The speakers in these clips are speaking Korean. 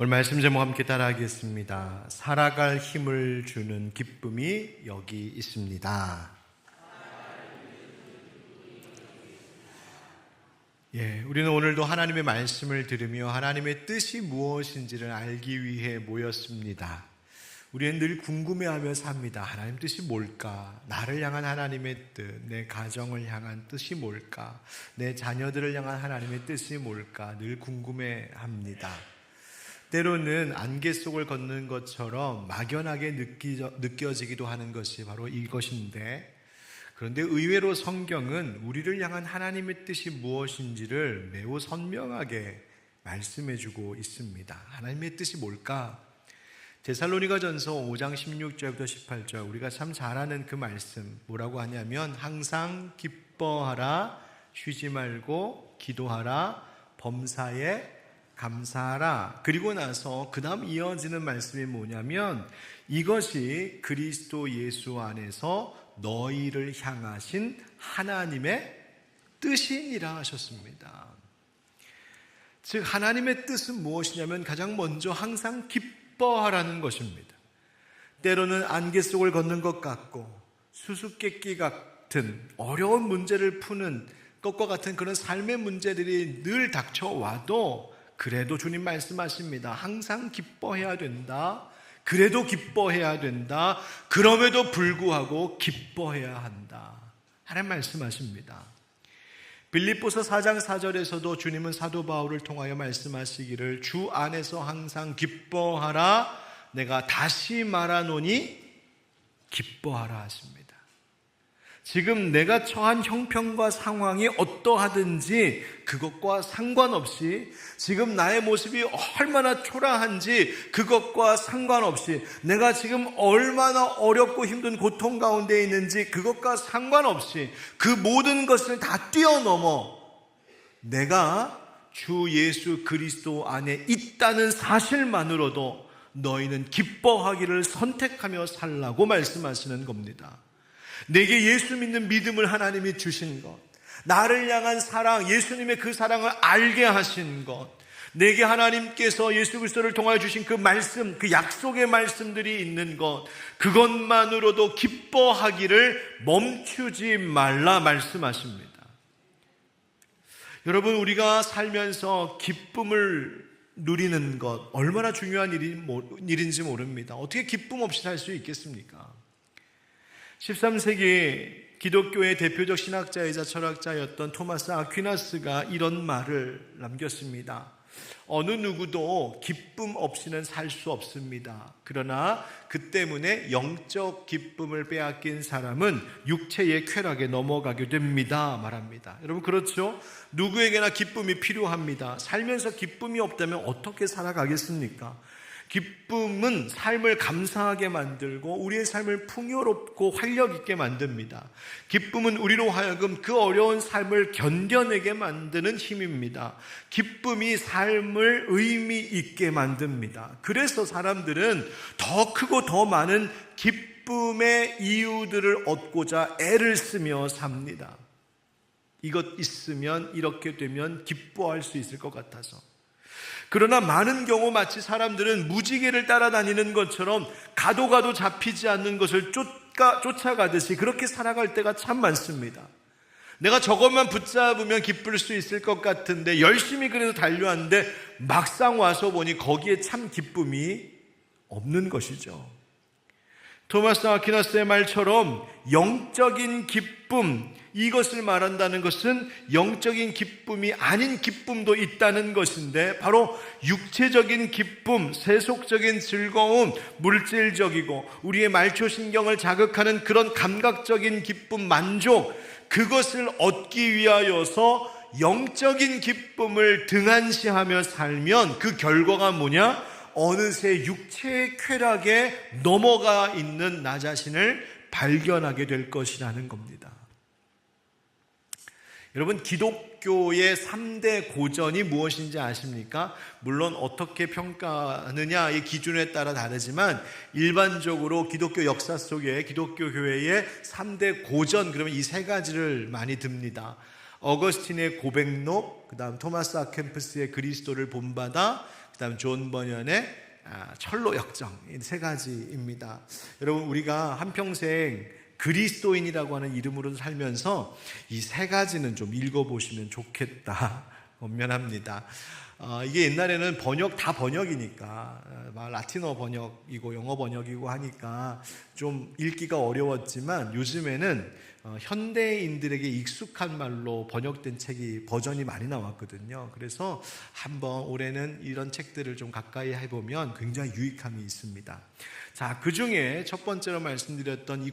오늘 말씀 제목 함께 따라하겠습니다. 살아갈 힘을 주는 기쁨이 여기 있습니다. 우리는 오늘도 하나님의 말씀을 들으며 하나님의 뜻이 무엇인지를 알기 위해 모였습니다. 우리는 늘 궁금해하며 삽니다. 하나님 뜻이 뭘까? 나를 향한 하나님의 뜻, 내 가정을 향한 뜻이 뭘까? 내 자녀들을 향한 하나님의 뜻이 뭘까? 늘 궁금해합니다. 때로는 안개 속을 걷는 것처럼 막연하게 느껴지기도 하는 것이 바로 이것인데, 그런데 의외로 성경은 우리를 향한 하나님의 뜻이 무엇인지를 매우 선명하게 말씀해주고 있습니다. 하나님의 뜻이 뭘까? 데살로니가전서 5장 16절부터 18절, 우리가 참 잘 아는 그 말씀 뭐라고 하냐면, 항상 기뻐하라, 쉬지 말고 기도하라, 범사에 감사하라. 그리고 나서 그 다음 이어지는 말씀이 뭐냐면, 이것이 그리스도 예수 안에서 너희를 향하신 하나님의 뜻이니라 하셨습니다. 즉 하나님의 뜻은 무엇이냐면, 가장 먼저 항상 기뻐하라는 것입니다. 때로는 안개 속을 걷는 것 같고 수수께끼 같은 어려운 문제를 푸는 것과 같은 그런 삶의 문제들이 늘 닥쳐와도, 그래도 주님 말씀하십니다. 항상 기뻐해야 된다. 그래도 기뻐해야 된다. 그럼에도 불구하고 기뻐해야 한다. 하나님 말씀하십니다. 빌립보서 4장 4절에서도 주님은 사도 바울을 통하여 말씀하시기를, 주 안에서 항상 기뻐하라. 내가 다시 말하노니 기뻐하라 하십니다. 지금 내가 처한 형편과 상황이 어떠하든지 그것과 상관없이, 지금 나의 모습이 얼마나 초라한지 그것과 상관없이, 내가 지금 얼마나 어렵고 힘든 고통 가운데 있는지 그것과 상관없이, 그 모든 것을 다 뛰어넘어 내가 주 예수 그리스도 안에 있다는 사실만으로도 너희는 기뻐하기를 선택하며 살라고 말씀하시는 겁니다. 내게 예수 믿는 믿음을 하나님이 주신 것, 나를 향한 사랑, 예수님의 그 사랑을 알게 하신 것, 내게 하나님께서 예수 그리스도를 통하여 주신 그 말씀, 그 약속의 말씀들이 있는 것, 그것만으로도 기뻐하기를 멈추지 말라 말씀하십니다. 여러분, 우리가 살면서 기쁨을 누리는 것 얼마나 중요한 일인지 모릅니다. 어떻게 기쁨 없이 살 수 있겠습니까? 13세기 기독교의 대표적 신학자이자 철학자였던 토마스 아퀴나스가 이런 말을 남겼습니다. 어느 누구도 기쁨 없이는 살 수 없습니다. 그러나 그 때문에 영적 기쁨을 빼앗긴 사람은 육체의 쾌락에 넘어가게 됩니다 말합니다. 여러분, 그렇죠? 누구에게나 기쁨이 필요합니다. 살면서 기쁨이 없다면 어떻게 살아가겠습니까? 기쁨은 삶을 감사하게 만들고 우리의 삶을 풍요롭고 활력 있게 만듭니다. 기쁨은 우리로 하여금 그 어려운 삶을 견뎌내게 만드는 힘입니다. 기쁨이 삶을 의미 있게 만듭니다. 그래서 사람들은 더 크고 더 많은 기쁨의 이유들을 얻고자 애를 쓰며 삽니다. 이것 있으면, 이렇게 되면 기뻐할 수 있을 것 같아서. 그러나 많은 경우 마치 사람들은 무지개를 따라다니는 것처럼 가도 잡히지 않는 것을 쫓아가듯이 그렇게 살아갈 때가 참 많습니다. 내가 저것만 붙잡으면 기쁠 수 있을 것 같은데 열심히 그래도 달려왔는데 막상 와서 보니 거기에 참 기쁨이 없는 것이죠. 토마스 아퀴나스의 말처럼 영적인 기쁨, 이것을 말한다는 것은 영적인 기쁨이 아닌 기쁨도 있다는 것인데, 바로 육체적인 기쁨, 세속적인 즐거움, 물질적이고 우리의 말초신경을 자극하는 그런 감각적인 기쁨, 만족, 그것을 얻기 위하여서 영적인 기쁨을 등한시하며 살면 그 결과가 뭐냐? 어느새 육체의 쾌락에 넘어가 있는 나 자신을 발견하게 될 것이라는 겁니다. 여러분, 기독교의 3대 고전이 무엇인지 아십니까? 물론 어떻게 평가하느냐의 기준에 따라 다르지만 일반적으로 기독교 역사 속에 기독교 교회의 3대 고전, 그러면 이 세 가지를 많이 듭니다. 어거스틴의 고백록, 그 다음 토마스 아켐푸스의 그리스도를 본받아, 그 그다음 존 버년의 철로 역정, 이 세 가지입니다. 여러분, 우리가 한평생 그리스도인이라고 하는 이름으로 살면서 이 세 가지는 좀 읽어보시면 좋겠다 권면합니다. 이게 옛날에는 다 번역이니까 라틴어 번역이고 영어 번역이고 하니까 좀 읽기가 어려웠지만, 요즘에는 현대인들에게 익숙한 말로 번역된 책이 버전이 많이 나왔거든요. 그래서 한번 올해는 이런 책들을 좀 가까이 해보면 굉장히 유익함이 있습니다. 자, 그 중에 첫 번째로 말씀드렸던 이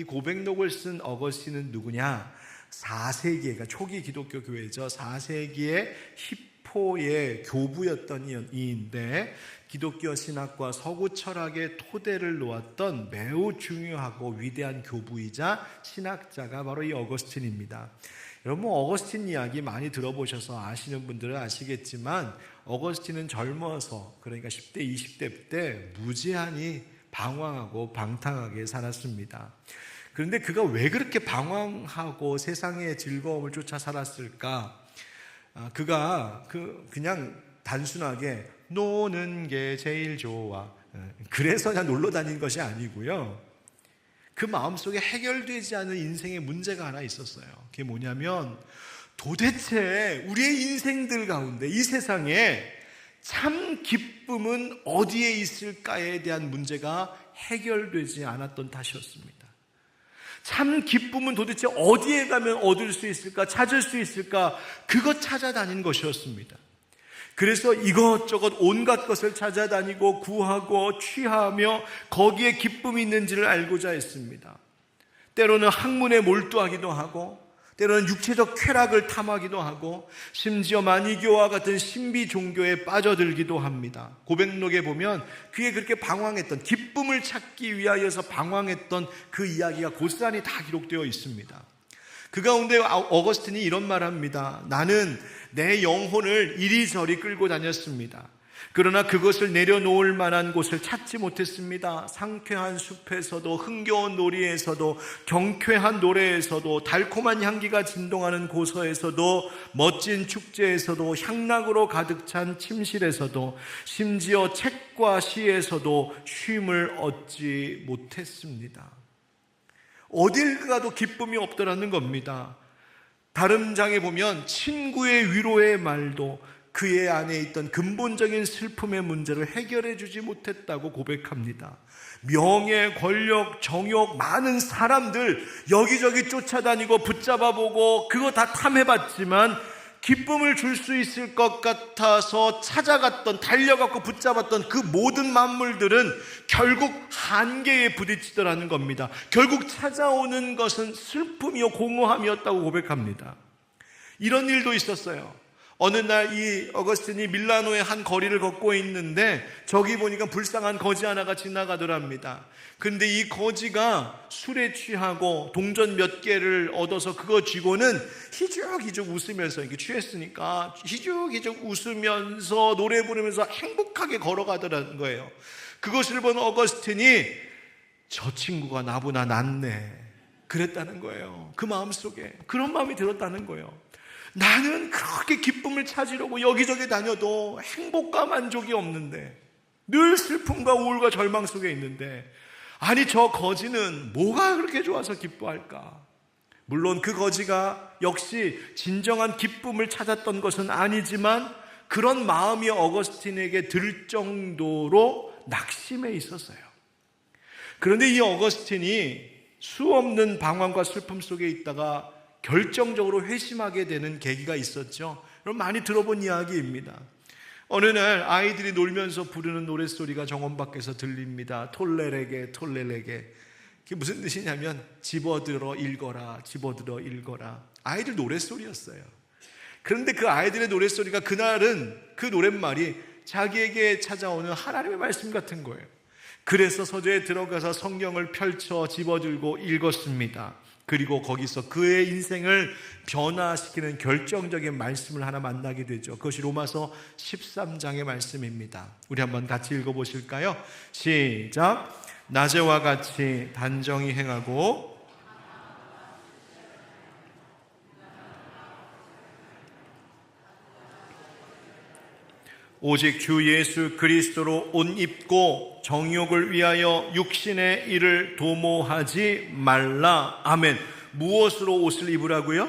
고백록을 쓴 어거스틴은 누구냐? 4세기, 그러니까 초기 기독교 교회죠. 4세기의 히포의 교부였던 이인데, 기독교 신학과 서구 철학의 토대를 놓았던 매우 중요하고 위대한 교부이자 신학자가 바로 이 어거스틴입니다. 여러분, 어거스틴 이야기 많이 들어보셔서 아시는 분들은 아시겠지만, 어거스틴은 젊어서, 그러니까 10대, 20대 때 무제한히 방황하고 방탕하게 살았습니다. 그런데 그가 왜 그렇게 방황하고 세상의 즐거움을 쫓아 살았을까? 그가 그냥 단순하게 노는 게 제일 좋아, 그래서 그냥 놀러 다닌 것이 아니고요. 그 마음속에 해결되지 않은 인생의 문제가 하나 있었어요. 그게 뭐냐면, 도대체 우리의 인생들 가운데 이 세상에 참 기쁨은 어디에 있을까에 대한 문제가 해결되지 않았던 탓이었습니다. 참 기쁨은 도대체 어디에 가면 얻을 수 있을까, 찾을 수 있을까, 그것 찾아다니는 것이었습니다. 그래서 이것저것 온갖 것을 찾아다니고 구하고 취하며 거기에 기쁨이 있는지를 알고자 했습니다. 때로는 학문에 몰두하기도 하고, 때로는 육체적 쾌락을 탐하기도 하고, 심지어 마니교와 같은 신비 종교에 빠져들기도 합니다. 고백록에 보면 그게 그렇게 방황했던, 기쁨을 찾기 위하여서 방황했던 그 이야기가 고스란히 다 기록되어 있습니다. 그 가운데 어거스틴이 이런 말을 합니다. 나는 내 영혼을 이리저리 끌고 다녔습니다. 그러나 그것을 내려놓을 만한 곳을 찾지 못했습니다. 상쾌한 숲에서도, 흥겨운 놀이에서도, 경쾌한 노래에서도, 달콤한 향기가 진동하는 고서에서도, 멋진 축제에서도, 향락으로 가득 찬 침실에서도, 심지어 책과 시에서도 쉼을 얻지 못했습니다. 어딜 가도 기쁨이 없더라는 겁니다. 다른 장에 보면 친구의 위로의 말도 그의 안에 있던 근본적인 슬픔의 문제를 해결해 주지 못했다고 고백합니다. 명예, 권력, 정욕, 많은 사람들 여기저기 쫓아다니고 붙잡아보고 그거 다 탐해봤지만 기쁨을 줄 수 있을 것 같아서 찾아갔던, 달려갔고 붙잡았던 그 모든 만물들은 결국 한계에 부딪히더라는 겁니다. 결국 찾아오는 것은 슬픔이요 공허함이었다고 고백합니다. 이런 일도 있었어요. 어느 날 이 어거스틴이 밀라노의 한 거리를 걷고 있는데 저기 보니까 불쌍한 거지 하나가 지나가더랍니다. 근데 이 거지가 술에 취하고 동전 몇 개를 얻어서 그거 쥐고는 희죽희죽 웃으면서, 이게 취했으니까 희죽희죽 웃으면서 노래 부르면서 행복하게 걸어가더라는 거예요. 그것을 본 어거스틴이 저 친구가 나보다 낫네 그랬다는 거예요. 그 마음속에 그런 마음이 들었다는 거예요. 나는 그렇게 기쁨을 찾으려고 여기저기 다녀도 행복과 만족이 없는데, 늘 슬픔과 우울과 절망 속에 있는데, 아니 저 거지는 뭐가 그렇게 좋아서 기뻐할까? 물론 그 거지가 역시 진정한 기쁨을 찾았던 것은 아니지만 그런 마음이 어거스틴에게 들 정도로 낙심해 있었어요. 그런데 이 어거스틴이 수없는 방황과 슬픔 속에 있다가 결정적으로 회심하게 되는 계기가 있었죠. 여러분 많이 들어본 이야기입니다. 어느 날 아이들이 놀면서 부르는 노랫소리가 정원 밖에서 들립니다. 톨레레게 톨레레게. 그게 무슨 뜻이냐면 집어들어 읽어라, 집어들어 읽어라. 아이들 노랫소리였어요. 그런데 그 아이들의 노랫소리가 그날은 그 노랫말이 자기에게 찾아오는 하나님의 말씀 같은 거예요. 그래서 서재에 들어가서 성경을 펼쳐 집어들고 읽었습니다. 그리고 거기서 그의 인생을 변화시키는 결정적인 말씀을 하나 만나게 되죠. 그것이 로마서 13장의 말씀입니다. 우리 한번 같이 읽어보실까요? 시작. 낮에와 같이 단정히 행하고 오직 주 예수 그리스도로 옷 입고 정욕을 위하여 육신의 일을 도모하지 말라. 아멘. 무엇으로 옷을 입으라고요?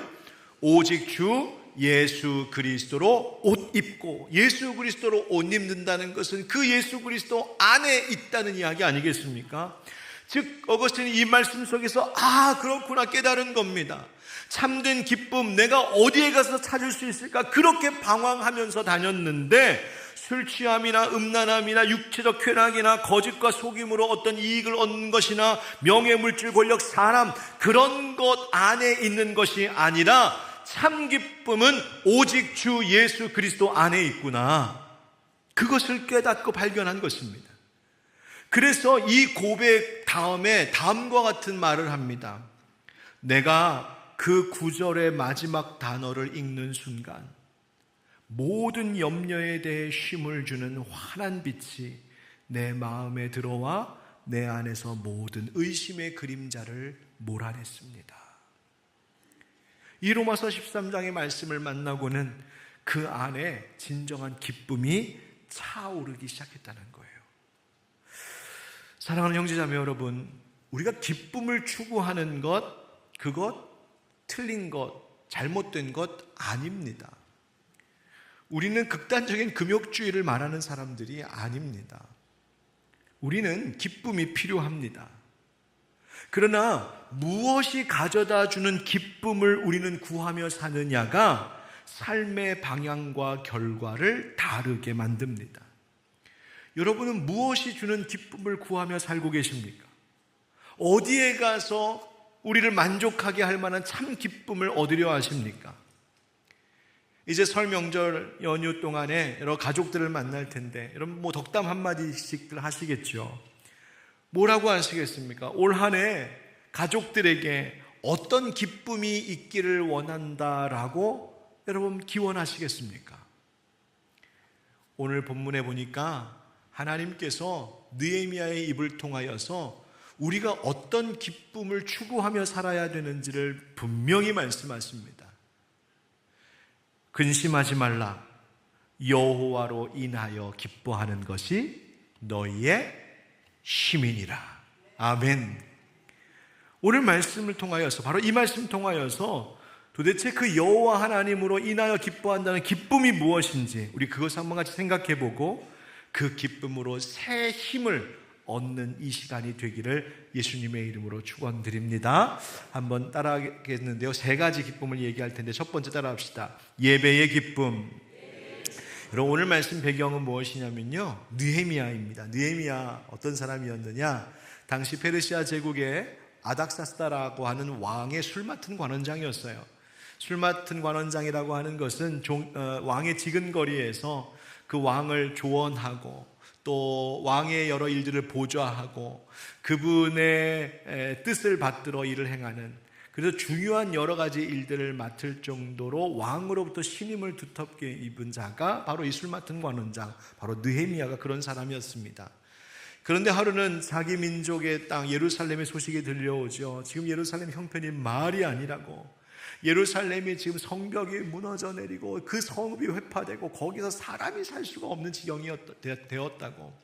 오직 주 예수 그리스도로 옷 입고, 예수 그리스도로 옷 입는다는 것은 그 예수 그리스도 안에 있다는 이야기 아니겠습니까? 즉 어거스틴이 이 말씀 속에서 그렇구나 깨달은 겁니다. 참된 기쁨 내가 어디에 가서 찾을 수 있을까 그렇게 방황하면서 다녔는데, 술 취함이나 음란함이나 육체적 쾌락이나 거짓과 속임으로 어떤 이익을 얻는 것이나 명예, 물질, 권력, 사람, 그런 것 안에 있는 것이 아니라 참 기쁨은 오직 주 예수 그리스도 안에 있구나, 그것을 깨닫고 발견한 것입니다. 그래서 이 고백 다음에 다음과 같은 말을 합니다. 내가 그 구절의 마지막 단어를 읽는 순간 모든 염려에 대해 힘을 주는 환한 빛이 내 마음에 들어와 내 안에서 모든 의심의 그림자를 몰아냈습니다. 이 로마서 13장의 말씀을 만나고는 그 안에 진정한 기쁨이 차오르기 시작했다는 거예요. 사랑하는 형제자매 여러분, 우리가 기쁨을 추구하는 것, 그것 틀린 것, 잘못된 것 아닙니다. 우리는 극단적인 금욕주의를 말하는 사람들이 아닙니다. 우리는 기쁨이 필요합니다. 그러나 무엇이 가져다 주는 기쁨을 우리는 구하며 사느냐가 삶의 방향과 결과를 다르게 만듭니다. 여러분은 무엇이 주는 기쁨을 구하며 살고 계십니까? 어디에 가서 우리를 만족하게 할 만한 참 기쁨을 얻으려 하십니까? 이제 설 명절 연휴 동안에 여러 가족들을 만날 텐데, 여러분 덕담 한마디씩들 하시겠죠. 뭐라고 하시겠습니까? 올 한 해 가족들에게 어떤 기쁨이 있기를 원한다라고 여러분 기원하시겠습니까? 오늘 본문에 보니까 하나님께서 느헤미야의 입을 통하여서 우리가 어떤 기쁨을 추구하며 살아야 되는지를 분명히 말씀하십니다. 근심하지 말라. 여호와로 인하여 기뻐하는 것이 너희의 힘이니라. 아멘. 오늘 말씀을 통하여서, 바로 이 말씀 통하여서 도대체 그 여호와 하나님으로 인하여 기뻐한다는 기쁨이 무엇인지 우리 그것을 한번 같이 생각해보고 그 기쁨으로 새 힘을 얻는 이 시간이 되기를 예수님의 이름으로 축원드립니다. 한번 따라하겠는데요, 세 가지 기쁨을 얘기할 텐데 첫 번째 따라합시다. 예배의 기쁨. 여러분 오늘 말씀 배경은 무엇이냐면요, 느헤미야입니다. 느헤미야 어떤 사람이었느냐, 당시 페르시아 제국의 아닥사스다라고 하는 왕의 술 맡은 관원장이었어요. 술 맡은 관원장이라고 하는 것은 왕의 지근거리에서 그 왕을 조언하고 또 왕의 여러 일들을 보좌하고 그분의 뜻을 받들어 일을 행하는, 그래서 중요한 여러 가지 일들을 맡을 정도로 왕으로부터 신임을 두텁게 입은 자가 바로 이 술 맡은 관원장, 바로 느헤미야가 그런 사람이었습니다. 그런데 하루는 자기 민족의 땅 예루살렘의 소식이 들려오죠. 지금 예루살렘 형편이 말이 아니라고, 예루살렘이 지금 성벽이 무너져 내리고 그 성읍이 회파되고 거기서 사람이 살 수가 없는 지경이 되었다고.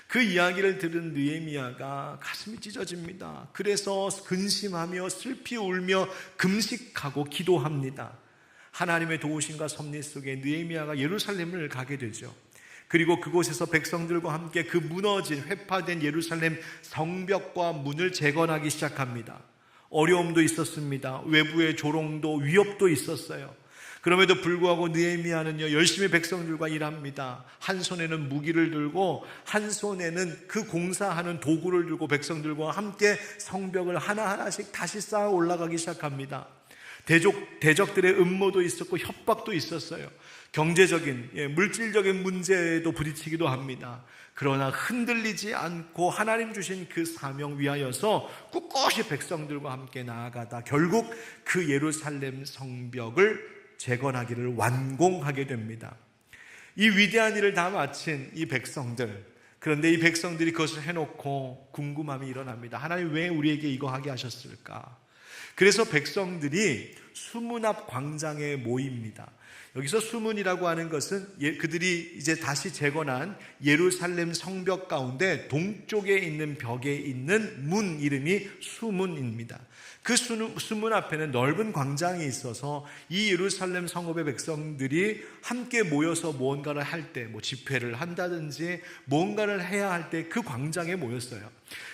그 이야기를 들은 느헤미야가 가슴이 찢어집니다. 그래서 근심하며 슬피 울며 금식하고 기도합니다. 하나님의 도우심과 섭리 속에 느헤미야가 예루살렘을 가게 되죠. 그리고 그곳에서 백성들과 함께 그 무너진 회파된 예루살렘 성벽과 문을 재건하기 시작합니다. 어려움도 있었습니다. 외부의 조롱도 위협도 있었어요. 그럼에도 불구하고 느헤미야는요 열심히 백성들과 일합니다. 한 손에는 무기를 들고 한 손에는 그 공사하는 도구를 들고 백성들과 함께 성벽을 하나하나씩 다시 쌓아 올라가기 시작합니다. 대적들의 음모도 있었고 협박도 있었어요. 경제적인, 물질적인 문제에도 부딪히기도 합니다. 그러나 흔들리지 않고 하나님 주신 그 사명 위하여서 꿋꿋이 백성들과 함께 나아가다 결국 그 예루살렘 성벽을 재건하기를 완공하게 됩니다. 이 위대한 일을 다 마친 이 백성들, 그런데 이 백성들이 그것을 해놓고 궁금함이 일어납니다. 하나님 왜 우리에게 이거 하게 하셨을까? 그래서 백성들이 수문 앞 광장에 모입니다. 여기서 수문이라고 하는 것은 그들이 이제 다시 재건한 예루살렘 성벽 가운데 동쪽에 있는 벽에 있는 문 이름이 수문입니다. 그 수문 앞에는 넓은 광장이 있어서 이 예루살렘 성읍의 백성들이 함께 모여서 무언가를 할 때, 집회를 한다든지 뭔가를 해야 할 때 그 광장에 모였어요.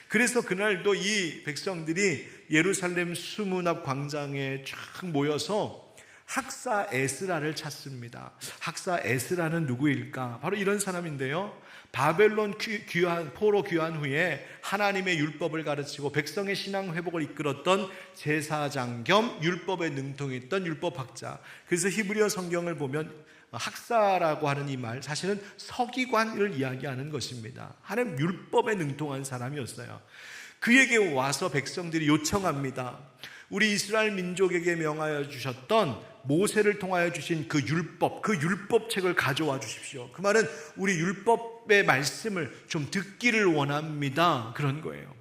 그래서 그날도 이 백성들이 예루살렘 수문 앞 광장에 쫙 모여서 학사 에스라를 찾습니다. 학사 에스라는 누구일까? 바로 이런 사람인데요. 바벨론 포로 귀환 후에 하나님의 율법을 가르치고 백성의 신앙 회복을 이끌었던 제사장 겸 율법에 능통했던 율법학자. 그래서 히브리어 성경을 보면 학사라고 하는 이 말, 사실은 서기관을 이야기하는 것입니다. 하나님 율법에 능통한 사람이었어요. 그에게 와서 백성들이 요청합니다. 우리 이스라엘 민족에게 명하여 주셨던 모세를 통하여 주신 그 율법책을 가져와 주십시오. 그 말은 우리 율법의 말씀을 좀 듣기를 원합니다. 그런 거예요.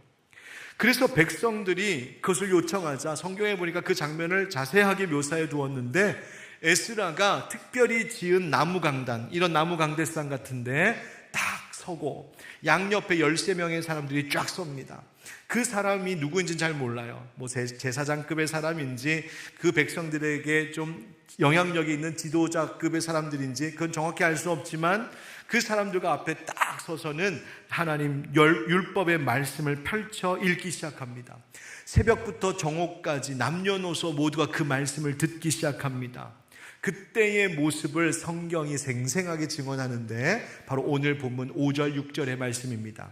그래서 백성들이 그것을 요청하자 성경에 보니까 그 장면을 자세하게 묘사해 두었는데, 에스라가 특별히 지은 나무 강단, 이런 나무 강대상 같은데 딱 서고 양옆에 13명의 사람들이 쫙 섭니다. 그 사람이 누구인지는 잘 몰라요. 제사장급의 사람인지 그 백성들에게 좀 영향력이 있는 지도자급의 사람들인지 그건 정확히 알 수 없지만, 그 사람들과 앞에 딱 서서는 하나님 율법의 말씀을 펼쳐 읽기 시작합니다. 새벽부터 정오까지 남녀노소 모두가 그 말씀을 듣기 시작합니다. 그때의 모습을 성경이 생생하게 증언하는데 바로 오늘 본문 5절 6절의 말씀입니다.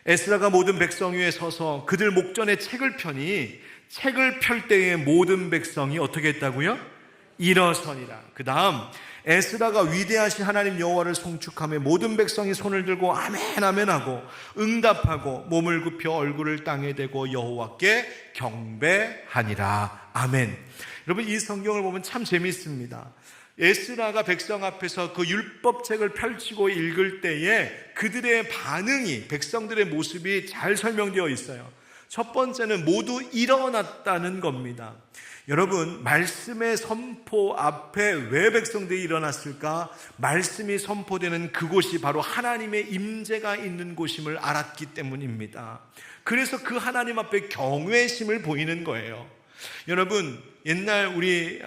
에스라가 모든 백성 위에 서서 그들 목전에 책을 펴니 책을 펼 때에 모든 백성이 어떻게 했다고요? 일어서니라. 그 다음 에스라가 위대하신 하나님 여호와를 송축하며 모든 백성이 손을 들고 아멘 아멘 하고 응답하고 몸을 굽혀 얼굴을 땅에 대고 여호와께 경배하니라. 아멘. 여러분, 이 성경을 보면 참 재밌습니다. 에스라가 백성 앞에서 그 율법책을 펼치고 읽을 때에 그들의 반응이, 백성들의 모습이 잘 설명되어 있어요. 첫 번째는 모두 일어났다는 겁니다. 여러분, 말씀의 선포 앞에 왜 백성들이 일어났을까? 말씀이 선포되는 그곳이 바로 하나님의 임재가 있는 곳임을 알았기 때문입니다. 그래서 그 하나님 앞에 경외심을 보이는 거예요. 여러분, 옛날 우리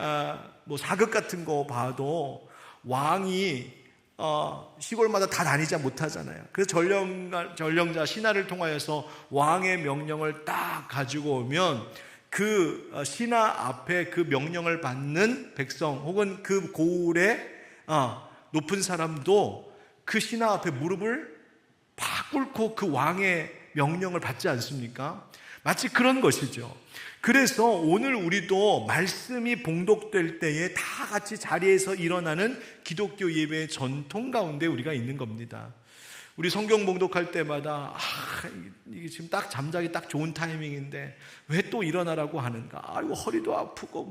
사극 같은 거 봐도 왕이 시골마다 다 다니지 못하잖아요. 그래서 전령자 신하를 통하여서 왕의 명령을 딱 가지고 오면 그 신하 앞에 그 명령을 받는 백성 혹은 그 고을의 높은 사람도 그 신하 앞에 무릎을 팍 꿇고 그 왕의 명령을 받지 않습니까? 마치 그런 것이죠. 그래서 오늘 우리도 말씀이 봉독될 때에 다 같이 자리에서 일어나는 기독교 예배의 전통 가운데 우리가 있는 겁니다. 우리 성경 봉독할 때마다 이게 지금 딱 잠자기 딱 좋은 타이밍인데 왜 또 일어나라고 하는가? 이거 허리도 아프고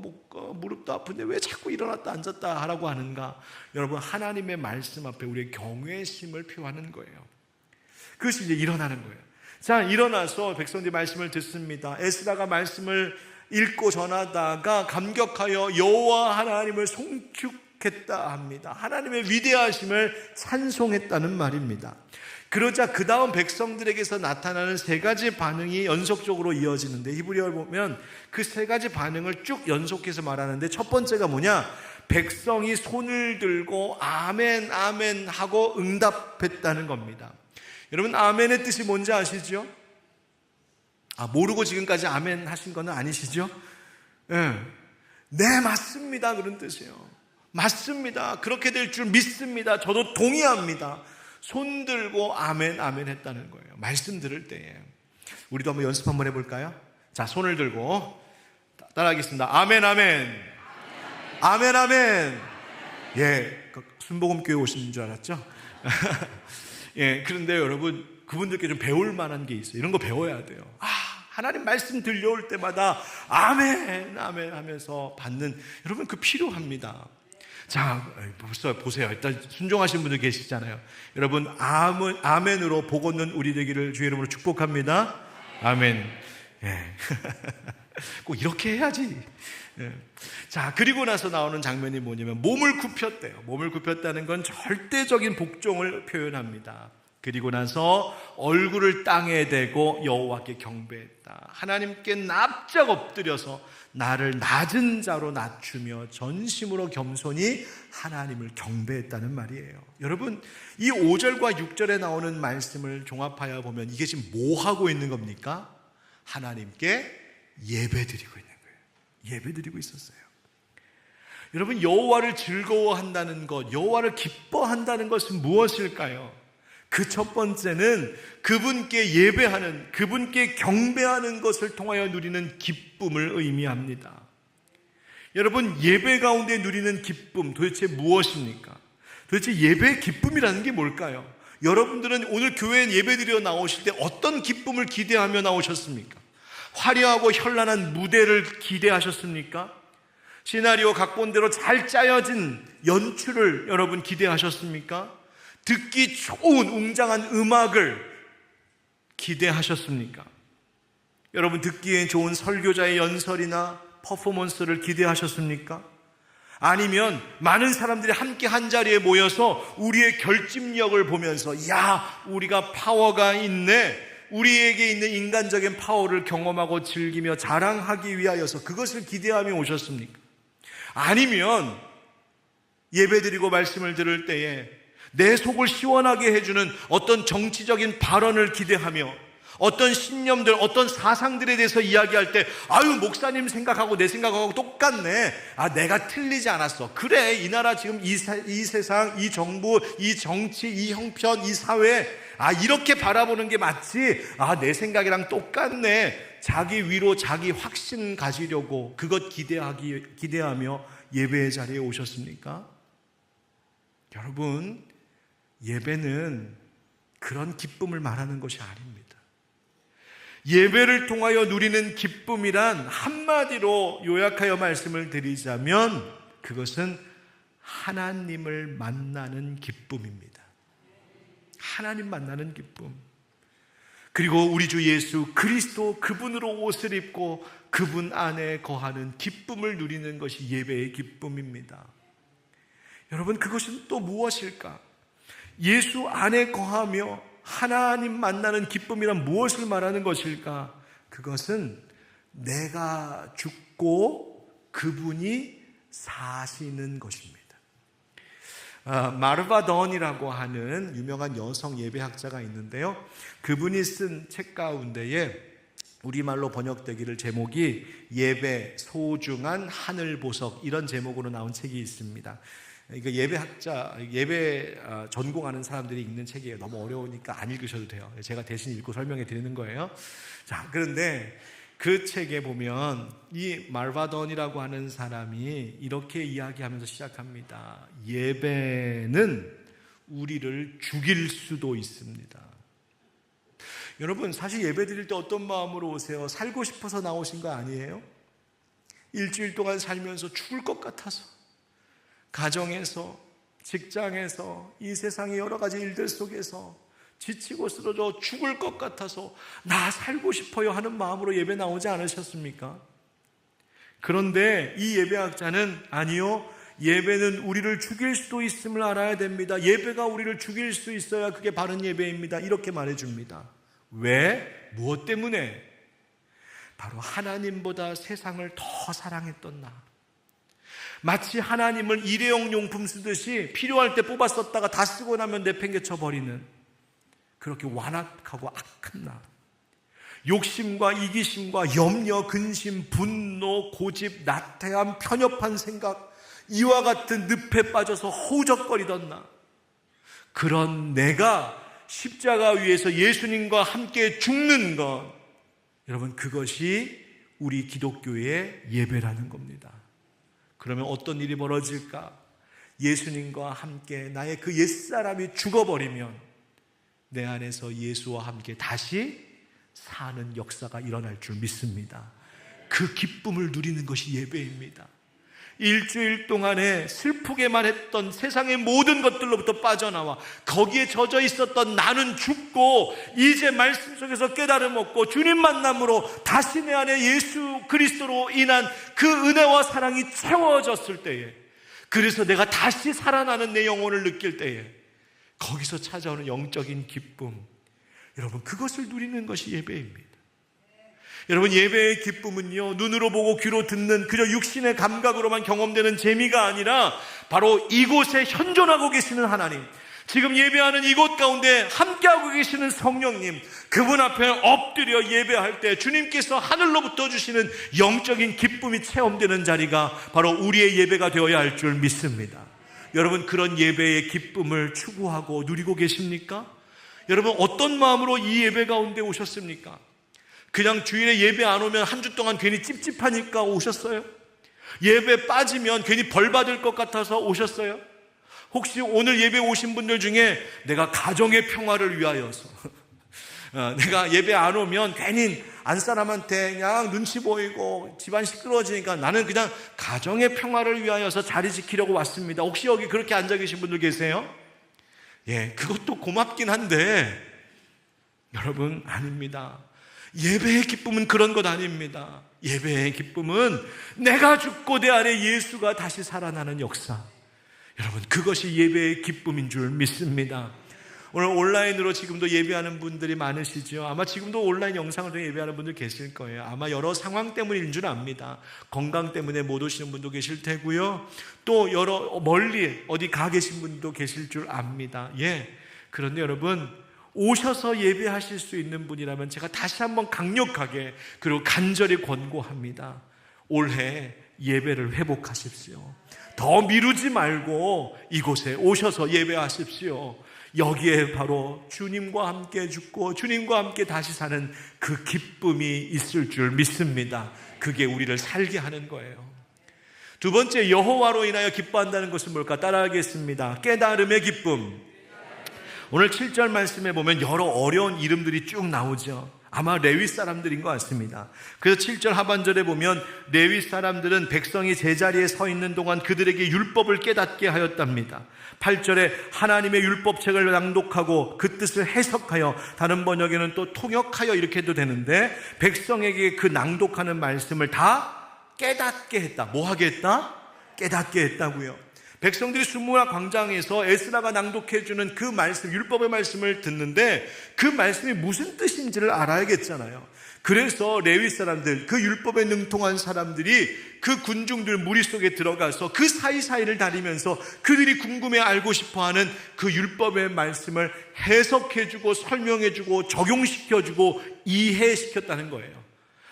무릎도 아픈데 왜 자꾸 일어났다 앉았다 하라고 하는가? 여러분, 하나님의 말씀 앞에 우리의 경외심을 표하는 거예요. 그것이 이제 일어나는 거예요. 자, 일어나서 백성들이 말씀을 듣습니다. 에스라가 말씀을 읽고 전하다가 감격하여 여호와 하나님을 송축했다 합니다. 하나님의 위대하심을 찬송했다는 말입니다. 그러자 그 다음 백성들에게서 나타나는 세 가지 반응이 연속적으로 이어지는데, 히브리어를 보면 그 세 가지 반응을 쭉 연속해서 말하는데, 첫 번째가 뭐냐? 백성이 손을 들고 아멘 아멘 하고 응답했다는 겁니다. 여러분, 아멘의 뜻이 뭔지 아시죠? 모르고 지금까지 아멘 하신 건 아니시죠? 네, 맞습니다, 그런 뜻이에요. 맞습니다, 그렇게 될 줄 믿습니다, 저도 동의합니다. 손 들고 아멘 아멘 했다는 거예요. 말씀 들을 때에. 우리도 한번 연습 한번 해볼까요? 자, 손을 들고 따라하겠습니다. 아멘 아멘 아멘 아멘. 예, 순복음교회 오신 줄 알았죠? 예, 그런데 여러분, 그분들께 좀 배울 만한 게 있어요. 이런 거 배워야 돼요. 하나님 말씀 들려올 때마다 아멘 아멘 하면서 받는, 여러분, 그 필요합니다. 자, 벌써 보세요. 일단 순종하신 분들 계시잖아요. 여러분, 아멘으로 복 얻는 우리 되기를 주의 이름으로 축복합니다. 아멘. 예. 꼭 이렇게 해야지. 자, 그리고 나서 나오는 장면이 뭐냐면 몸을 굽혔대요. 몸을 굽혔다는 건 절대적인 복종을 표현합니다. 그리고 나서 얼굴을 땅에 대고 여호와께 경배했다. 하나님께 납작 엎드려서 나를 낮은 자로 낮추며 전심으로 겸손히 하나님을 경배했다는 말이에요. 여러분, 이 5절과 6절에 나오는 말씀을 종합하여 보면 이게 지금 뭐 하고 있는 겁니까? 하나님께 예배드리고 있는 거예요. 예배드리고 있었어요. 여러분, 여호와를 즐거워한다는 것, 여호와를 기뻐한다는 것은 무엇일까요? 그 첫 번째는 그분께 예배하는, 그분께 경배하는 것을 통하여 누리는 기쁨을 의미합니다. 여러분, 예배 가운데 누리는 기쁨 도대체 무엇입니까? 도대체 예배의 기쁨이라는 게 뭘까요? 여러분들은 오늘 교회에 예배드려 나오실 때 어떤 기쁨을 기대하며 나오셨습니까? 화려하고 현란한 무대를 기대하셨습니까? 시나리오 각본대로 잘 짜여진 연출을 여러분 기대하셨습니까? 듣기 좋은 웅장한 음악을 기대하셨습니까? 여러분, 듣기에 좋은 설교자의 연설이나 퍼포먼스를 기대하셨습니까? 아니면 많은 사람들이 함께 한 자리에 모여서 우리의 결집력을 보면서 야, 우리가 파워가 있네, 우리에게 있는 인간적인 파워를 경험하고 즐기며 자랑하기 위하여서 그것을 기대하며 오셨습니까? 아니면 예배드리고 말씀을 들을 때에 내 속을 시원하게 해주는 어떤 정치적인 발언을 기대하며 어떤 신념들, 어떤 사상들에 대해서 이야기할 때 아유, 목사님 생각하고 내 생각하고 똑같네, 아, 내가 틀리지 않았어, 그래, 이 나라 지금 이 세상, 이 정부, 이 정치, 이 형편, 이 사회, 아, 이렇게 바라보는 게 맞지, 아, 내 생각이랑 똑같네, 자기 위로 자기 확신 가지려고 그것 기대하며 예배의 자리에 오셨습니까? 여러분, 예배는 그런 기쁨을 말하는 것이 아닙니다. 예배를 통하여 누리는 기쁨이란 한마디로 요약하여 말씀을 드리자면 그것은 하나님을 만나는 기쁨입니다. 하나님 만나는 기쁨. 그리고 우리 주 예수 그리스도 그분으로 옷을 입고 그분 안에 거하는 기쁨을 누리는 것이 예배의 기쁨입니다. 여러분, 그것은 또 무엇일까? 예수 안에 거하며 하나님 만나는 기쁨이란 무엇을 말하는 것일까? 그것은 내가 죽고 그분이 사시는 것입니다. 마르바 던이라고 하는 유명한 여성 예배학자가 있는데요, 그분이 쓴 책 가운데에 우리말로 번역되기를 제목이 예배 소중한 하늘보석, 이런 제목으로 나온 책이 있습니다. 이거 예배 전공하는 사람들이 읽는 책이에요. 너무 어려우니까 안 읽으셔도 돼요. 제가 대신 읽고 설명해 드리는 거예요. 자, 그런데 그 책에 보면 이 말바던이라고 하는 사람이 이렇게 이야기하면서 시작합니다. 예배는 우리를 죽일 수도 있습니다. 여러분, 사실 예배 드릴 때 어떤 마음으로 오세요? 살고 싶어서 나오신 거 아니에요? 일주일 동안 살면서 죽을 것 같아서, 가정에서, 직장에서, 이 세상의 여러 가지 일들 속에서 지치고 쓰러져 죽을 것 같아서 나 살고 싶어요 하는 마음으로 예배 나오지 않으셨습니까? 그런데 이 예배학자는 아니요, 예배는 우리를 죽일 수도 있음을 알아야 됩니다. 예배가 우리를 죽일 수 있어야 그게 바른 예배입니다, 이렇게 말해줍니다. 왜? 무엇 때문에? 바로 하나님보다 세상을 더 사랑했던 나, 마치 하나님을 일회용 용품 쓰듯이 필요할 때 뽑아 썼다가 다 쓰고 나면 내팽개쳐 버리는 그렇게 완악하고 악한 나, 욕심과 이기심과 염려, 근심, 분노, 고집, 나태함, 편협한 생각, 이와 같은 늪에 빠져서 허우적거리던 나, 그런 내가 십자가 위에서 예수님과 함께 죽는 것, 여러분, 그것이 우리 기독교의 예배라는 겁니다. 그러면 어떤 일이 벌어질까? 예수님과 함께 나의 그 옛사람이 죽어버리면 내 안에서 예수와 함께 다시 사는 역사가 일어날 줄 믿습니다. 그 기쁨을 누리는 것이 예배입니다. 일주일 동안에 슬프게만 했던 세상의 모든 것들로부터 빠져나와 거기에 젖어 있었던 나는 죽고 이제 말씀 속에서 깨달음 얻고 주님 만남으로 다시 내 안에 예수 그리스도로 인한 그 은혜와 사랑이 채워졌을 때에, 그래서 내가 다시 살아나는 내 영혼을 느낄 때에 거기서 찾아오는 영적인 기쁨, 여러분 그것을 누리는 것이 예배입니다. 여러분, 예배의 기쁨은요, 눈으로 보고 귀로 듣는 그저 육신의 감각으로만 경험되는 재미가 아니라 바로 이곳에 현존하고 계시는 하나님, 지금 예배하는 이곳 가운데 함께하고 계시는 성령님, 그분 앞에 엎드려 예배할 때 주님께서 하늘로부터 주시는 영적인 기쁨이 체험되는 자리가 바로 우리의 예배가 되어야 할 줄 믿습니다. 여러분, 그런 예배의 기쁨을 추구하고 누리고 계십니까? 여러분, 어떤 마음으로 이 예배 가운데 오셨습니까? 그냥 주일에 예배 안 오면 한 주 동안 괜히 찝찝하니까 오셨어요? 예배 빠지면 괜히 벌 받을 것 같아서 오셨어요? 혹시 오늘 예배 오신 분들 중에 내가 가정의 평화를 위하여서 내가 예배 안 오면 괜히 안사람한테 그냥 눈치 보이고 집안 시끄러워지니까 나는 그냥 가정의 평화를 위하여서 자리 지키려고 왔습니다. 혹시 여기 그렇게 앉아 계신 분들 계세요? 예, 그것도 고맙긴 한데 여러분, 아닙니다. 예배의 기쁨은 그런 것 아닙니다. 예배의 기쁨은 내가 죽고 내 안에 예수가 다시 살아나는 역사, 여러분 그것이 예배의 기쁨인 줄 믿습니다. 오늘 온라인으로 지금도 예배하는 분들이 많으시죠. 아마 지금도 온라인 영상을 통해 예배하는 분들 계실 거예요. 아마 여러 상황 때문인 줄 압니다. 건강 때문에 못 오시는 분도 계실 테고요, 또 여러 멀리 어디 가 계신 분도 계실 줄 압니다. 예. 그런데 여러분, 오셔서 예배하실 수 있는 분이라면 제가 다시 한번 강력하게 그리고 간절히 권고합니다. 올해 예배를 회복하십시오. 더 미루지 말고 이곳에 오셔서 예배하십시오. 여기에 바로 주님과 함께 죽고 주님과 함께 다시 사는 그 기쁨이 있을 줄 믿습니다. 그게 우리를 살게 하는 거예요. 두 번째, 여호와로 인하여 기뻐한다는 것은 뭘까? 따라하겠습니다. 깨달음의 기쁨. 오늘 7절 말씀에 보면 여러 어려운 이름들이 쭉 나오죠. 아마 레위 사람들인 것 같습니다. 그래서 7절 하반절에 보면 레위 사람들은 백성이 제자리에 서 있는 동안 그들에게 율법을 깨닫게 하였답니다. 8절에 하나님의 율법책을 낭독하고 그 뜻을 해석하여, 다른 번역에는 또 통역하여 이렇게 해도 되는데, 백성에게 그 낭독하는 말씀을 다 깨닫게 했다. 뭐 하게 했다? 깨닫게 했다고요. 백성들이 수무나 광장에서 에스라가 낭독해주는 그 말씀, 율법의 말씀을 듣는데 그 말씀이 무슨 뜻인지를 알아야겠잖아요. 그래서 레위 사람들, 그 율법에 능통한 사람들이 그 군중들 무리 속에 들어가서 그 사이사이를 다니면서 그들이 궁금해 알고 싶어하는 그 율법의 말씀을 해석해주고 설명해주고 적용시켜주고 이해시켰다는 거예요.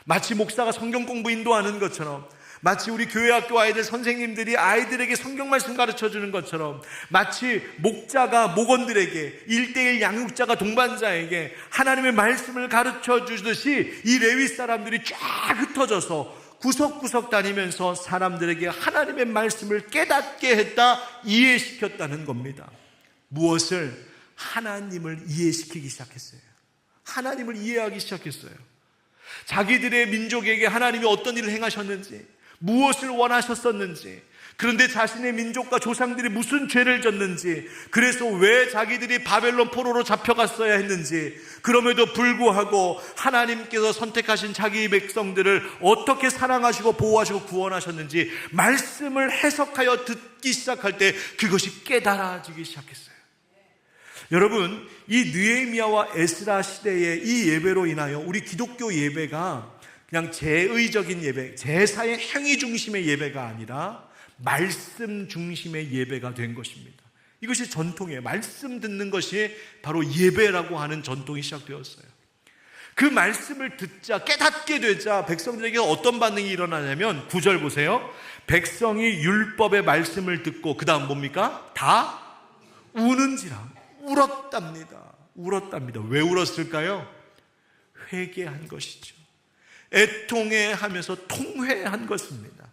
마치 목사가 성경 공부 인도하는 것처럼, 마치 우리 교회 학교 아이들 선생님들이 아이들에게 성경 말씀 가르쳐주는 것처럼, 마치 목자가 목원들에게 1:1 양육자가 동반자에게 하나님의 말씀을 가르쳐주듯이 이 레위 사람들이 쫙 흩어져서 구석구석 다니면서 사람들에게 하나님의 말씀을 깨닫게 했다, 이해시켰다는 겁니다. 무엇을? 하나님을 이해시키기 시작했어요. 하나님을 이해하기 시작했어요. 자기들의 민족에게 하나님이 어떤 일을 행하셨는지, 무엇을 원하셨었는지, 그런데 자신의 민족과 조상들이 무슨 죄를 졌는지, 그래서 왜 자기들이 바벨론 포로로 잡혀갔어야 했는지, 그럼에도 불구하고 하나님께서 선택하신 자기 백성들을 어떻게 사랑하시고 보호하시고 구원하셨는지 말씀을 해석하여 듣기 시작할 때 그것이 깨달아지기 시작했어요. 여러분, 이 느헤미야와 에스라 시대의 이 예배로 인하여 우리 기독교 예배가 그냥 제의적인 예배, 제사의 행위 중심의 예배가 아니라 말씀 중심의 예배가 된 것입니다. 이것이 전통이에요. 말씀 듣는 것이 바로 예배라고 하는 전통이 시작되었어요. 그 말씀을 듣자, 깨닫게 되자 백성들에게 어떤 반응이 일어나냐면 9절 보세요. 백성이 율법의 말씀을 듣고 그 다음 뭡니까? 다 우는지라. 울었답니다. 울었답니다. 왜 울었을까요? 회개한 것이죠. 애통해하면서 통회한 것입니다.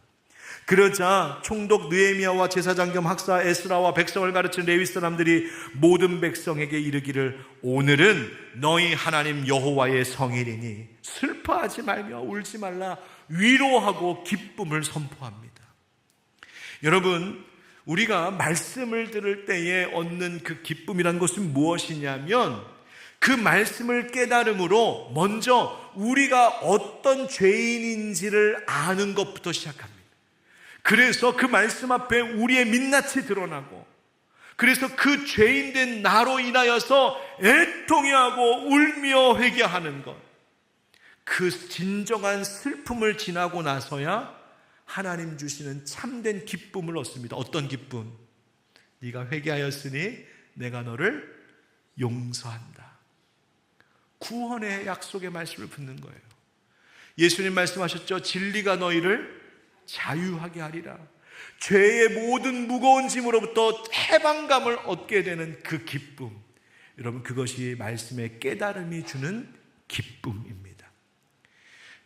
그러자 총독 느헤미야와 제사장 겸 학사 에스라와 백성을 가르친 레위 사람들이 모든 백성에게 이르기를, 오늘은 너희 하나님 여호와의 성일이니 슬퍼하지 말며 울지 말라, 위로하고 기쁨을 선포합니다. 여러분, 우리가 말씀을 들을 때에 얻는 그 기쁨이란 것은 무엇이냐면 그 말씀을 깨달음으로 먼저 우리가 어떤 죄인인지를 아는 것부터 시작합니다. 그래서 그 말씀 앞에 우리의 민낯이 드러나고, 그래서 그 죄인된 나로 인하여서 애통해하고 울며 회개하는 것, 그 진정한 슬픔을 지나고 나서야 하나님 주시는 참된 기쁨을 얻습니다. 어떤 기쁨? 네가 회개하였으니 내가 너를 용서한다. 구원의 약속의 말씀을 붙는 거예요. 예수님 말씀하셨죠. 진리가 너희를 자유하게 하리라. 죄의 모든 무거운 짐으로부터 해방감을 얻게 되는 그 기쁨, 여러분, 그것이 말씀의 깨달음이 주는 기쁨입니다.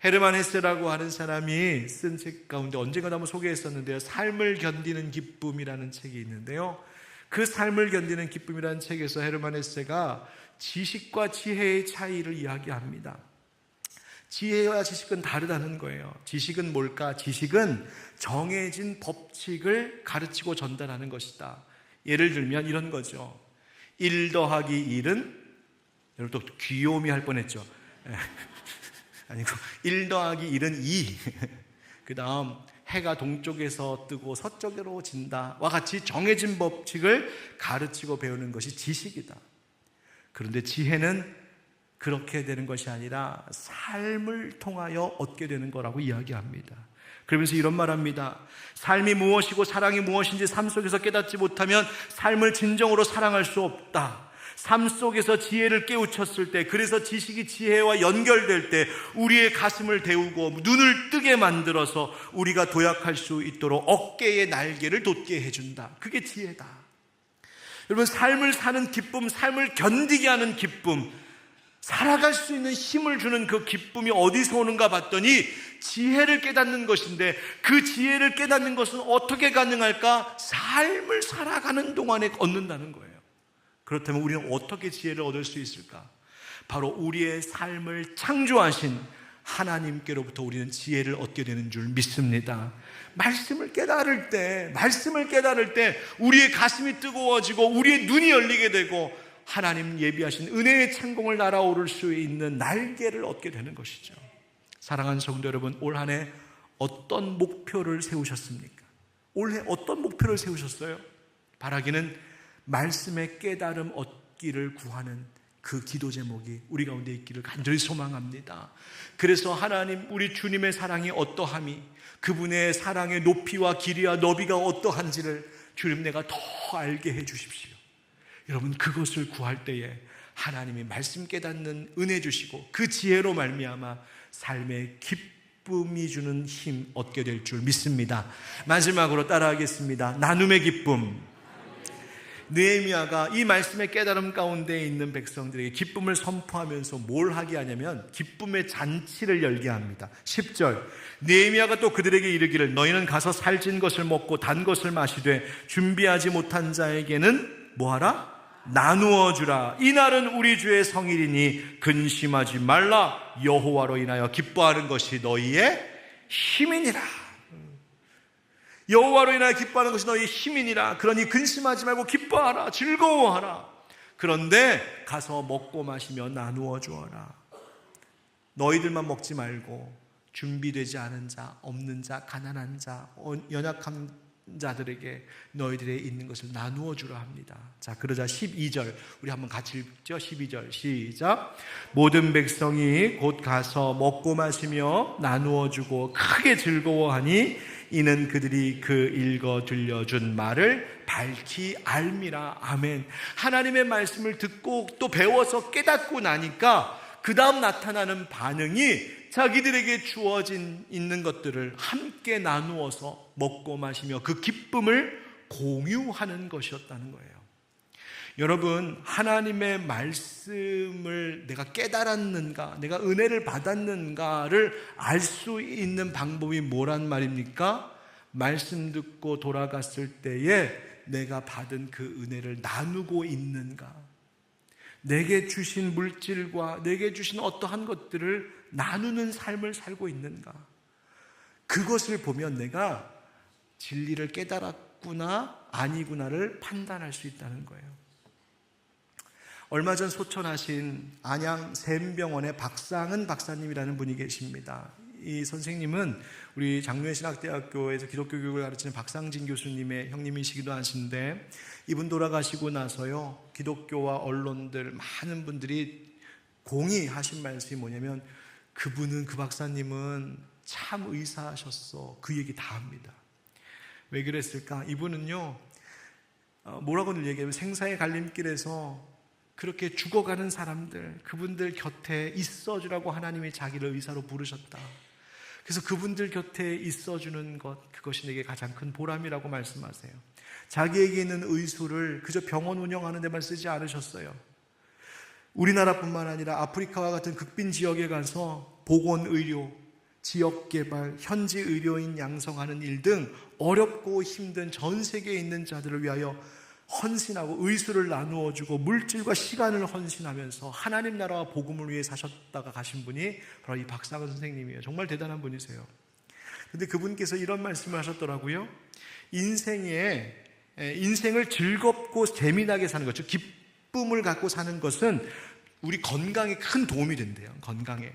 헤르만 헤세라고 하는 사람이 쓴 책 가운데 언젠가 한번 소개했었는데요, 삶을 견디는 기쁨이라는 책이 있는데요, 그 삶을 견디는 기쁨이라는 책에서 헤르만 헤세가 지식과 지혜의 차이를 이야기합니다. 지혜와 지식은 다르다는 거예요. 지식은 뭘까? 지식은 정해진 법칙을 가르치고 전달하는 것이다. 예를 들면 이런 거죠. 1 더하기 1은, 여러분 또 귀요미 할 뻔했죠. 아니고 1 더하기 1은 2. 그 다음 해가 동쪽에서 뜨고 서쪽으로 진다와 같이 정해진 법칙을 가르치고 배우는 것이 지식이다. 그런데 지혜는 그렇게 되는 것이 아니라 삶을 통하여 얻게 되는 거라고 이야기합니다. 그러면서 이런 말합니다. 삶이 무엇이고 사랑이 무엇인지 삶 속에서 깨닫지 못하면 삶을 진정으로 사랑할 수 없다. 삶 속에서 지혜를 깨우쳤을 때, 그래서 지식이 지혜와 연결될 때 우리의 가슴을 데우고 눈을 뜨게 만들어서 우리가 도약할 수 있도록 어깨에 날개를 돋게 해준다. 그게 지혜다. 여러분, 삶을 사는 기쁨, 삶을 견디게 하는 기쁨, 살아갈 수 있는 힘을 주는 그 기쁨이 어디서 오는가 봤더니 지혜를 깨닫는 것인데, 그 지혜를 깨닫는 것은 어떻게 가능할까? 삶을 살아가는 동안에 얻는다는 거예요. 그렇다면 우리는 어떻게 지혜를 얻을 수 있을까? 바로 우리의 삶을 창조하신 하나님께로부터 우리는 지혜를 얻게 되는 줄 믿습니다. 말씀을 깨달을 때 우리의 가슴이 뜨거워지고 우리의 눈이 열리게 되고 하나님 예비하신 은혜의 창공을 날아오를 수 있는 날개를 얻게 되는 것이죠. 사랑하는 성도 여러분, 올 한 해 어떤 목표를 세우셨습니까? 올해 어떤 목표를 세우셨어요? 바라기는 말씀의 깨달음 얻기를 구하는 그 기도 제목이 우리 가운데 있기를 간절히 소망합니다. 그래서 하나님, 우리 주님의 사랑이 어떠함이, 그분의 사랑의 높이와 길이와 너비가 어떠한지를 주님 내가 더 알게 해 주십시오. 여러분, 그것을 구할 때에 하나님이 말씀 깨닫는 은혜 주시고 그 지혜로 말미암아 삶의 기쁨이 주는 힘 얻게 될 줄 믿습니다. 마지막으로 따라하겠습니다. 나눔의 기쁨. 느헤미야가 이 말씀의 깨달음 가운데 있는 백성들에게 기쁨을 선포하면서 뭘 하게 하냐면 기쁨의 잔치를 열게 합니다. 10절, 느헤미야가 또 그들에게 이르기를 너희는 가서 살찐 것을 먹고 단 것을 마시되 준비하지 못한 자에게는 뭐하라? 나누어 주라. 이날은 우리 주의 성일이니 근심하지 말라. 여호와로 인하여 기뻐하는 것이 너희의 힘이니라. 여호와로 인하여 기뻐하는 것이 너희의 힘이니라. 그러니 근심하지 말고 기뻐하라. 즐거워하라. 그런데 가서 먹고 마시며 나누어 주어라. 너희들만 먹지 말고 준비되지 않은 자, 없는 자, 가난한 자, 연약한 자들에게 너희들의 있는 것을 나누어 주라 합니다. 자, 그러자 12절 우리 한번 같이 읽죠. 12절 시작. 모든 백성이 곧 가서 먹고 마시며 나누어 주고 크게 즐거워하니 이는 그들이 그 읽어 들려준 말을 밝히 알미라. 아멘. 하나님의 말씀을 듣고 또 배워서 깨닫고 나니까 그 다음 나타나는 반응이 자기들에게 주어진 있는 것들을 함께 나누어서 먹고 마시며 그 기쁨을 공유하는 것이었다는 거예요. 여러분, 하나님의 말씀을 내가 깨달았는가, 내가 은혜를 받았는가를 알 수 있는 방법이 뭐란 말입니까? 말씀 듣고 돌아갔을 때에 내가 받은 그 은혜를 나누고 있는가, 내게 주신 물질과 내게 주신 어떠한 것들을 나누는 삶을 살고 있는가, 그것을 보면 내가 진리를 깨달았구나 아니구나를 판단할 수 있다는 거예요. 얼마 전 소천하신 안양 샘병원의 박상은 박사님이라는 분이 계십니다. 이 선생님은 우리 장로신학대학교에서 기독교 교육을 가르치는 박상진 교수님의 형님이시기도 하신데, 이분 돌아가시고 나서요, 기독교와 언론들 많은 분들이 공의하신 말씀이 뭐냐면, 그 박사님은 참 의사하셨어. 그 얘기 다 합니다. 왜 그랬을까? 이분은요, 뭐라고 늘 얘기하면 생사의 갈림길에서 그렇게 죽어가는 사람들, 그분들 곁에 있어주라고 하나님이 자기를 의사로 부르셨다. 그래서 그분들 곁에 있어주는 것, 그것이 내게 가장 큰 보람이라고 말씀하세요. 자기에게 있는 의수를 그저 병원 운영하는 데만 쓰지 않으셨어요. 우리나라뿐만 아니라 아프리카와 같은 극빈 지역에 가서 보건의료, 지역개발, 현지 의료인 양성하는 일 등 어렵고 힘든 전 세계에 있는 자들을 위하여 헌신하고 의수를 나누어주고 물질과 시간을 헌신하면서 하나님 나라와 복음을 위해 사셨다가 가신 분이 바로 이 박상은 선생님이에요. 정말 대단한 분이세요. 그런데 그분께서 이런 말씀을 하셨더라고요. 인생을 즐겁고 재미나게 사는 것, 즉 기쁨을 갖고 사는 것은 우리 건강에 큰 도움이 된대요. 건강에.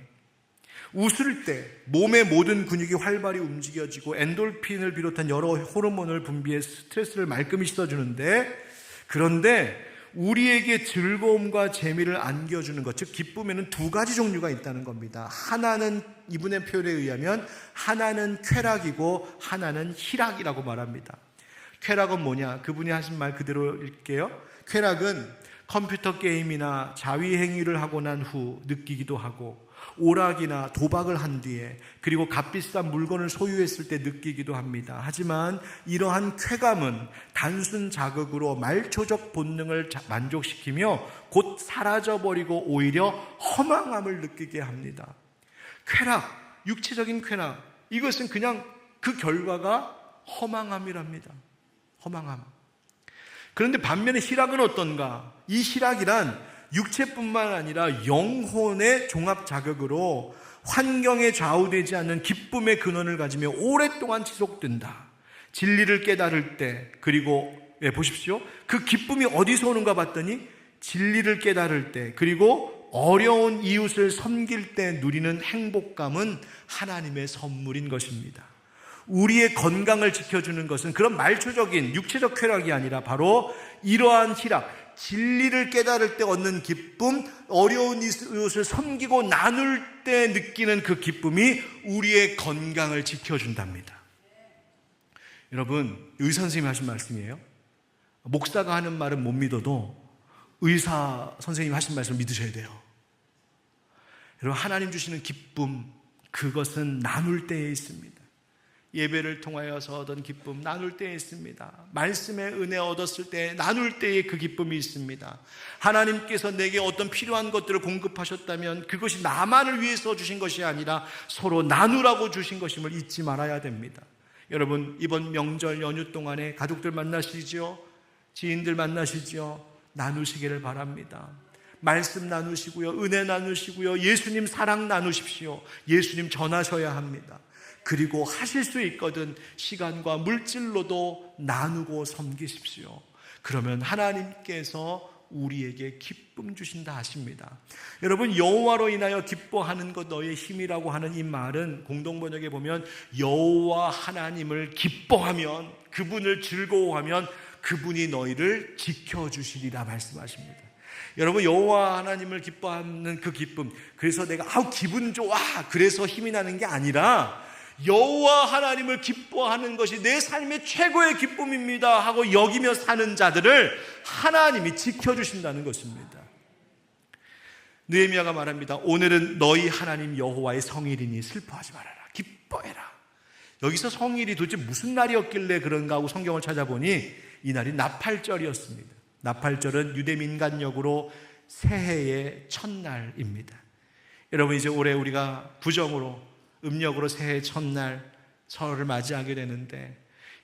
웃을 때 몸의 모든 근육이 활발히 움직여지고 엔돌핀을 비롯한 여러 호르몬을 분비해 스트레스를 말끔히 씻어주는데, 그런데 우리에게 즐거움과 재미를 안겨주는 것, 즉 기쁨에는 두 가지 종류가 있다는 겁니다. 하나는 이분의 표현에 의하면 하나는 쾌락이고 하나는 희락이라고 말합니다. 쾌락은 뭐냐? 그분이 하신 말 그대로 읽게요. 쾌락은 컴퓨터 게임이나 자위 행위를 하고 난 후 느끼기도 하고, 오락이나 도박을 한 뒤에, 그리고 값비싼 물건을 소유했을 때 느끼기도 합니다. 하지만 이러한 쾌감은 단순 자극으로 말초적 본능을 만족시키며 곧 사라져버리고 오히려 허망함을 느끼게 합니다. 쾌락, 육체적인 쾌락, 이것은 그냥 그 결과가 허망함이랍니다. 허망함. 그런데 반면에 희락은 어떤가? 이 희락이란 육체뿐만 아니라 영혼의 종합 자극으로 환경에 좌우되지 않는 기쁨의 근원을 가지며 오랫동안 지속된다. 진리를 깨달을 때, 그리고 보십시오. 그 기쁨이 어디서 오는가 봤더니 진리를 깨달을 때, 그리고 어려운 이웃을 섬길 때 누리는 행복감은 하나님의 선물인 것입니다. 우리의 건강을 지켜주는 것은 그런 말초적인 육체적 쾌락이 아니라 바로 이러한 희락, 진리를 깨달을 때 얻는 기쁨, 어려운 이웃을 섬기고 나눌 때 느끼는 그 기쁨이 우리의 건강을 지켜준답니다. 여러분, 의사 선생님이 하신 말씀이에요. 목사가 하는 말은 못 믿어도 의사 선생님이 하신 말씀을 믿으셔야 돼요. 여러분, 하나님 주시는 기쁨, 그것은 나눌 때에 있습니다. 예배를 통하여서 얻은 기쁨, 나눌 때에 있습니다. 말씀의 은혜 얻었을 때 나눌 때에 그 기쁨이 있습니다. 하나님께서 내게 어떤 필요한 것들을 공급하셨다면 그것이 나만을 위해서 주신 것이 아니라 서로 나누라고 주신 것임을 잊지 말아야 됩니다. 여러분, 이번 명절 연휴 동안에 가족들 만나시죠? 지인들 만나시죠? 나누시기를 바랍니다. 말씀 나누시고요, 은혜 나누시고요, 예수님 사랑 나누십시오. 예수님 전하셔야 합니다. 그리고 하실 수 있거든 시간과 물질로도 나누고 섬기십시오. 그러면 하나님께서 우리에게 기쁨 주신다 하십니다. 여러분, 여호와로 인하여 기뻐하는 것 너의 힘이라고 하는 이 말은 공동번역에 보면 여호와 하나님을 기뻐하면, 그분을 즐거워하면 그분이 너희를 지켜주시리라 말씀하십니다. 여러분, 여호와 하나님을 기뻐하는 그 기쁨, 그래서 내가 기분 좋아 그래서 힘이 나는 게 아니라 여호와 하나님을 기뻐하는 것이 내 삶의 최고의 기쁨입니다 하고 여기며 사는 자들을 하나님이 지켜주신다는 것입니다. 느헤미야가 말합니다. 오늘은 너희 하나님 여호와의 성일이니 슬퍼하지 말아라, 기뻐해라. 여기서 성일이 도대체 무슨 날이었길래 그런가 하고 성경을 찾아보니 이날이 나팔절이었습니다. 나팔절은 유대 민간력으로 새해의 첫날입니다. 여러분, 이제 올해 우리가 부정으로, 음력으로 새해 첫날 설을 맞이하게 되는데,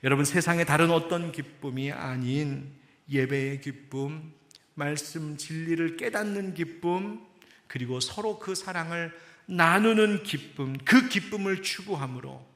여러분, 세상의 다른 어떤 기쁨이 아닌 예배의 기쁨, 말씀 진리를 깨닫는 기쁨, 그리고 서로 그 사랑을 나누는 기쁨, 그 기쁨을 추구함으로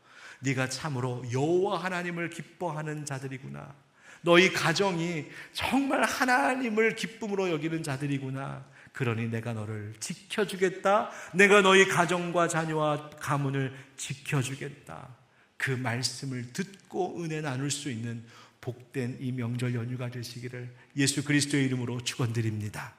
네가 참으로 여호와 하나님을 기뻐하는 자들이구나. 너희 가정이 정말 하나님을 기쁨으로 여기는 자들이구나. 그러니 내가 너를 지켜주겠다. 내가 너희 가정과 자녀와 가문을 지켜주겠다. 그 말씀을 듣고 은혜 나눌 수 있는 복된 이 명절 연휴가 되시기를 예수 그리스도의 이름으로 축원드립니다.